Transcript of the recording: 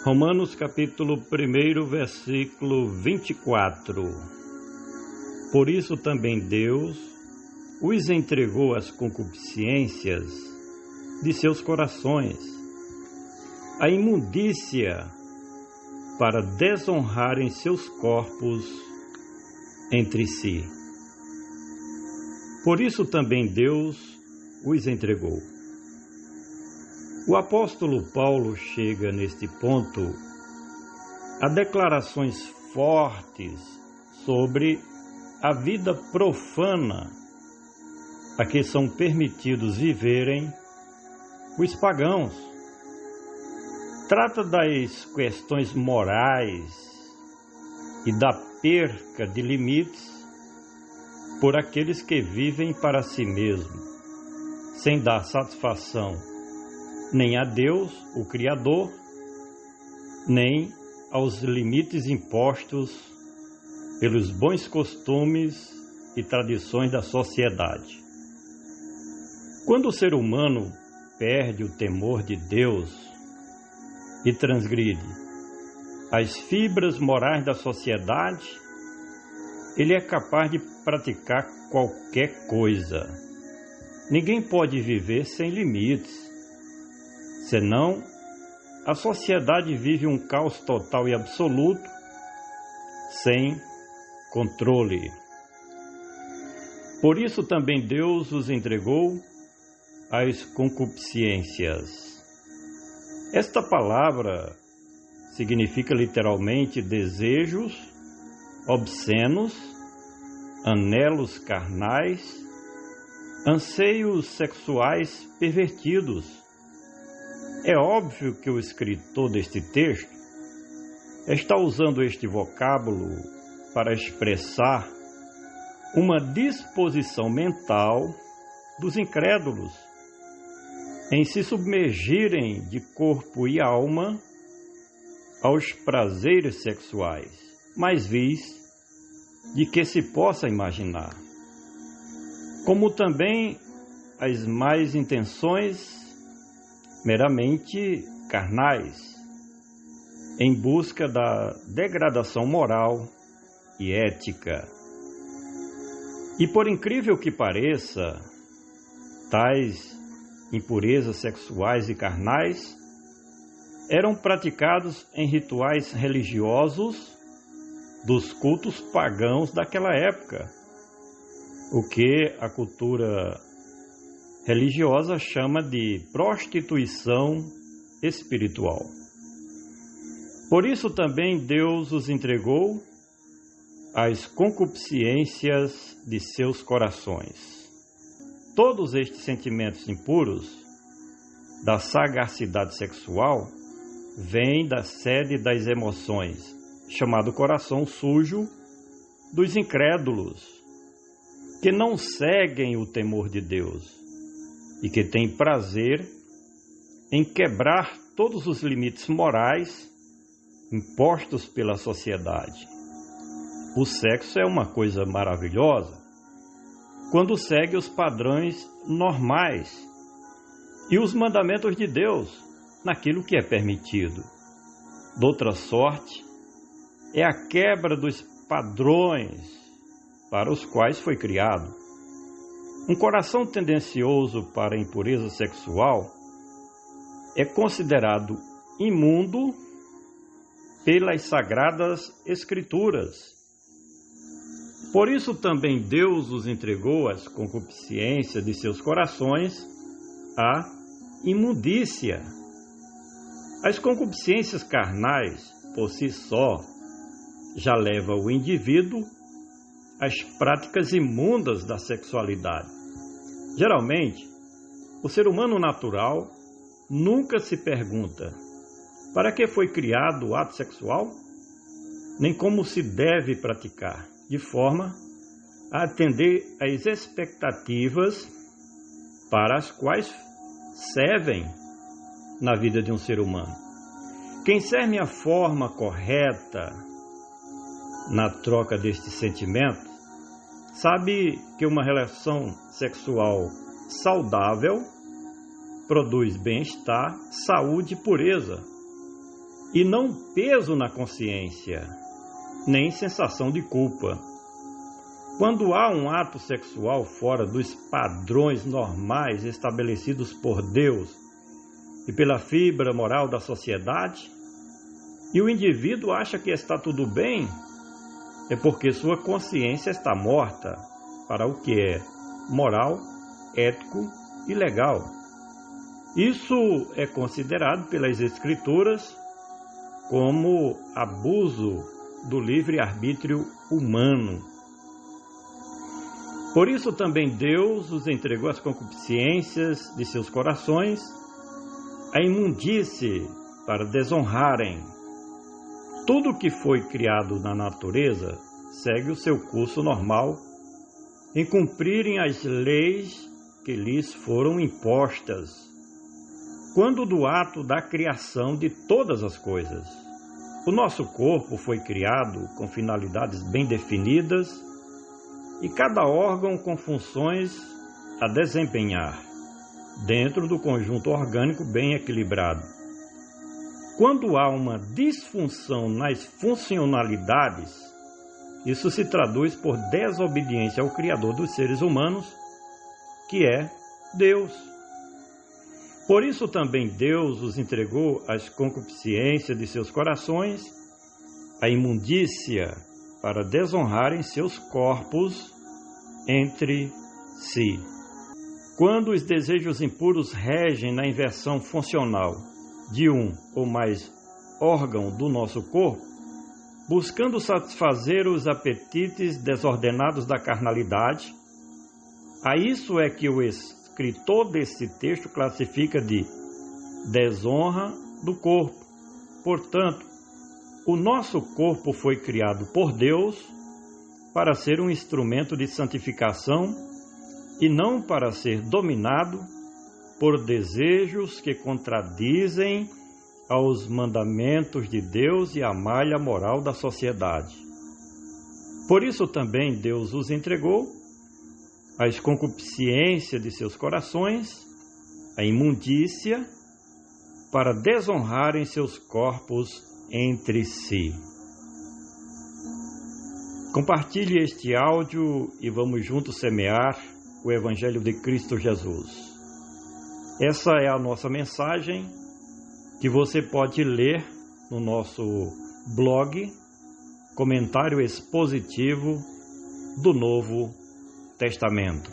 Romanos capítulo 1, versículo 24. Por isso também Deus os entregou às concupiscências de seus corações, à imundícia, para desonrarem seus corpos entre si. Por isso também Deus os entregou. O apóstolo Paulo chega neste ponto a declarações fortes sobre a vida profana a que são permitidos viverem os pagãos. Trata das questões morais e da perca de limites por aqueles que vivem para si mesmos, sem dar satisfação nem a Deus, o Criador, nem aos limites impostos pelos bons costumes e tradições da sociedade. Quando o ser humano perde o temor de Deus e transgride as fibras morais da sociedade, ele é capaz de praticar qualquer coisa. Ninguém pode viver sem limites. Senão, a sociedade vive um caos total e absoluto, sem controle. Por isso também Deus os entregou às concupiscências. Esta palavra significa literalmente desejos obscenos, anelos carnais, anseios sexuais pervertidos. É óbvio que o escritor deste texto está usando este vocábulo para expressar uma disposição mental dos incrédulos em se submergirem de corpo e alma aos prazeres sexuais mais vis de que se possa imaginar, como também as más intenções meramente carnais, em busca da degradação moral e ética. E por incrível que pareça, tais impurezas sexuais e carnais eram praticados em rituais religiosos dos cultos pagãos daquela época, o que a cultura religiosa chama de prostituição espiritual. Por isso também Deus os entregou às concupiscências de seus corações. Todos estes sentimentos impuros da sagacidade sexual vêm da sede das emoções, chamado coração sujo dos incrédulos, que não seguem o temor de Deus e que têm prazer em quebrar todos os limites morais impostos pela sociedade. O sexo é uma coisa maravilhosa quando segue os padrões normais e os mandamentos de Deus naquilo que é permitido. De outra sorte, é a quebra dos padrões para os quais foi criado. Um coração tendencioso para a impureza sexual é considerado imundo pelas sagradas Escrituras. Por isso também Deus os entregou às concupiscências de seus corações, à imundícia. As concupiscências carnais, por si só, já levam o indivíduo às práticas imundas da sexualidade. Geralmente, o ser humano natural nunca se pergunta para que foi criado o ato sexual, nem como se deve praticar, de forma a atender às expectativas para as quais servem na vida de um ser humano. Quem serve a forma correta na troca destes sentimentos sabe que uma relação sexual saudável produz bem-estar, saúde e pureza. e não peso na consciência, nem sensação de culpa. Quando há um ato sexual fora dos padrões normais estabelecidos por Deus e pela fibra moral da sociedade, e o indivíduo acha que está tudo bem, é porque sua consciência está morta para o que é moral, ético e legal. Isso é considerado pelas Escrituras como abuso do livre-arbítrio humano. Por isso também Deus os entregou às concupiscências de seus corações, à imundície para desonrarem. Tudo que foi criado na natureza segue o seu curso normal em cumprirem as leis que lhes foram impostas, quando do ato da criação de todas as coisas. O nosso corpo foi criado com finalidades bem definidas e cada órgão com funções a desempenhar, dentro do conjunto orgânico bem equilibrado. Quando há uma disfunção nas funcionalidades, isso se traduz por desobediência ao Criador dos seres humanos, que é Deus. Por isso também Deus os entregou às concupiscências de seus corações, à imundícia, para desonrarem seus corpos entre si. Quando os desejos impuros regem na inversão funcional de um ou mais órgão do nosso corpo, buscando satisfazer os apetites desordenados da carnalidade, a isso é que o escritor desse texto classifica de desonra do corpo. Portanto, o nosso corpo foi criado por Deus para ser um instrumento de santificação e não para ser dominado por desejos que contradizem aos mandamentos de Deus e à malha moral da sociedade. Por isso também Deus os entregou às concupiscências de seus corações, à imundícia, para desonrarem seus corpos entre si. Compartilhe este áudio e vamos juntos semear o Evangelho de Cristo Jesus. Essa é a nossa mensagem que você pode ler no nosso blog, Comentário Expositivo do Novo Testamento.